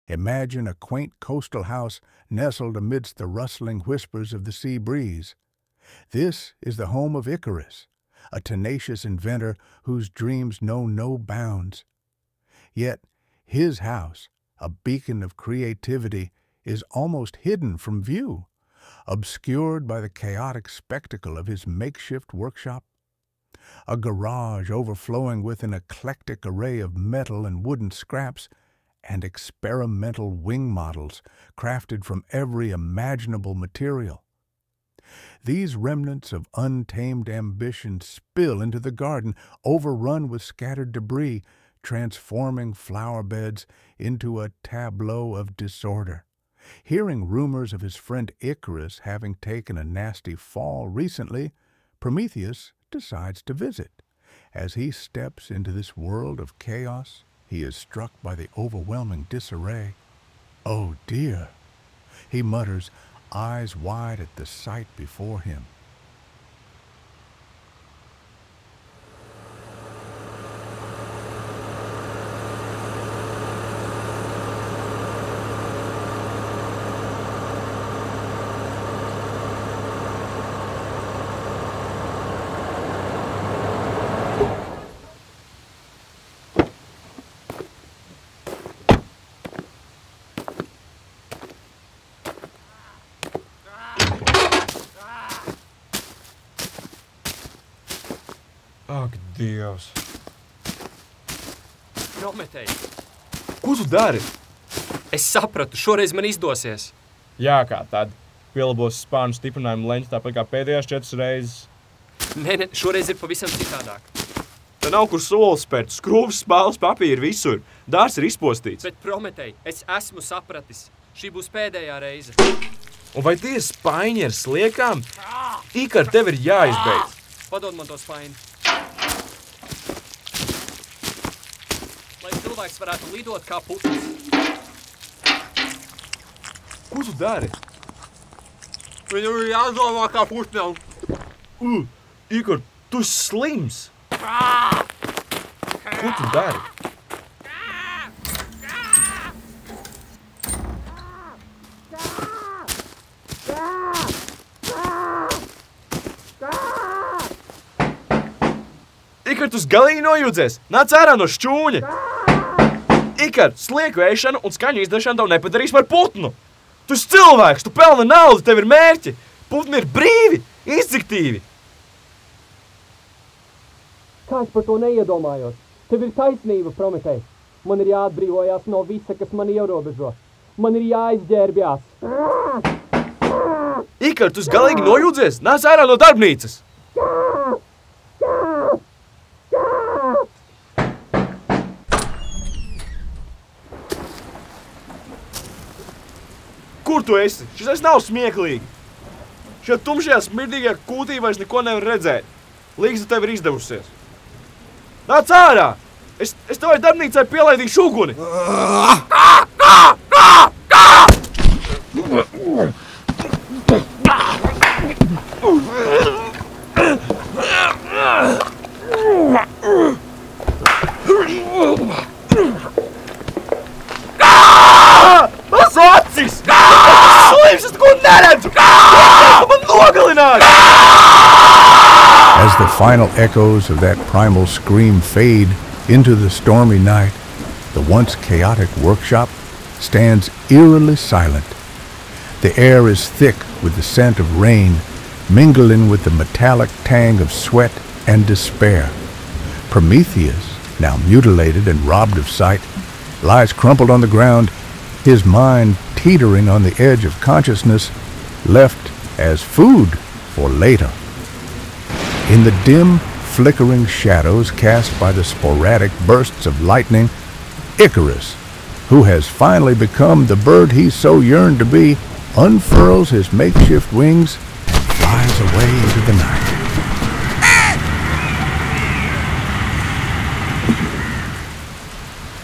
Imagine a quaint coastal house nestled amidst the rustling whispers of the sea breeze. This is the home of Icarus, a tenacious inventor whose dreams know no bounds. Yet his house, a beacon of creativity, is almost hidden from view, obscured by the chaotic spectacle of his makeshift workshop. A garage overflowing with an eclectic array of metal and wooden scraps and experimental wing models crafted from every imaginable material. These remnants of untamed ambition spill into the garden, overrun with scattered debris, transforming flower beds into a tableau of disorder. Hearing rumors of his friend Icarus having taken a nasty fall recently, Prometheus decides to visit. As he steps into this world of chaos, he is struck by the overwhelming disarray. "Oh dear," he mutters, eyes wide at the sight before him. Ak, Dievs! Prometēj! Ko tu dari? Es sapratu, šoreiz man izdosies. Jā, kā tad? Pielabos spārnu stiprinājumu leņķi tāpat kā pēdējās 4 reizes. Nē, šoreiz ir pavisam citādāk. Te nav kur solis spērt, skrūves, spēles, papīri visur. Dārs ir izpostīts. Bet Prometēj, es esmu sapratis. Šī būs pēdējā reize. Un vai tie ir spaiņi ar sliekām? Ikar, tev ir jāizbeidz. Padod man to spaini. Lai cilvēks varētu lidot kā putns. Ko tu dari? Viņam ir jādomā kā putnam. Ikar, tu esi slims! Ko tu dari? Ikar, tu galīgi nojūdzies! Nāc ārā no šķūņa! Ikar, slieku ēšana un skaņu izdešana tev nepadarīs par putnu! Tu esi cilvēks, tu pelni naudu, tev ir mērķi! Putni ir brīvi, instinktīvi! Kā es par to neiedomājos? Tev ir taisnība, Prometēj. Man ir jāatbrīvojās no visa, kas man ierobežo. Man ir jāizģērbjās. Ikar, tu esi galīgi nojūdzies! Nāc ārā no darbnīcas! Kur tu esi? Šis nav smieklīgi. Šajā tumšajā smirdīgajā kūtī vairs neko nevar redzēt. Līgsta tev ir izdevusies. Nāc ārā! Es tevai darbnīcai pielaidīšu uguni! Mans acis! Slims, es neko neredzu! Man nogalināt! As the final echoes of that primal scream fade into the stormy night, the once chaotic workshop stands eerily silent. The air is thick with the scent of rain, mingling with the metallic tang of sweat and despair. Prometheus, now mutilated and robbed of sight, lies crumpled on the ground, his mind teetering on the edge of consciousness, left as food for later. In the dim, flickering shadows cast by the sporadic bursts of lightning, Icarus, who has finally become the bird he so yearned to be, unfurls his makeshift wings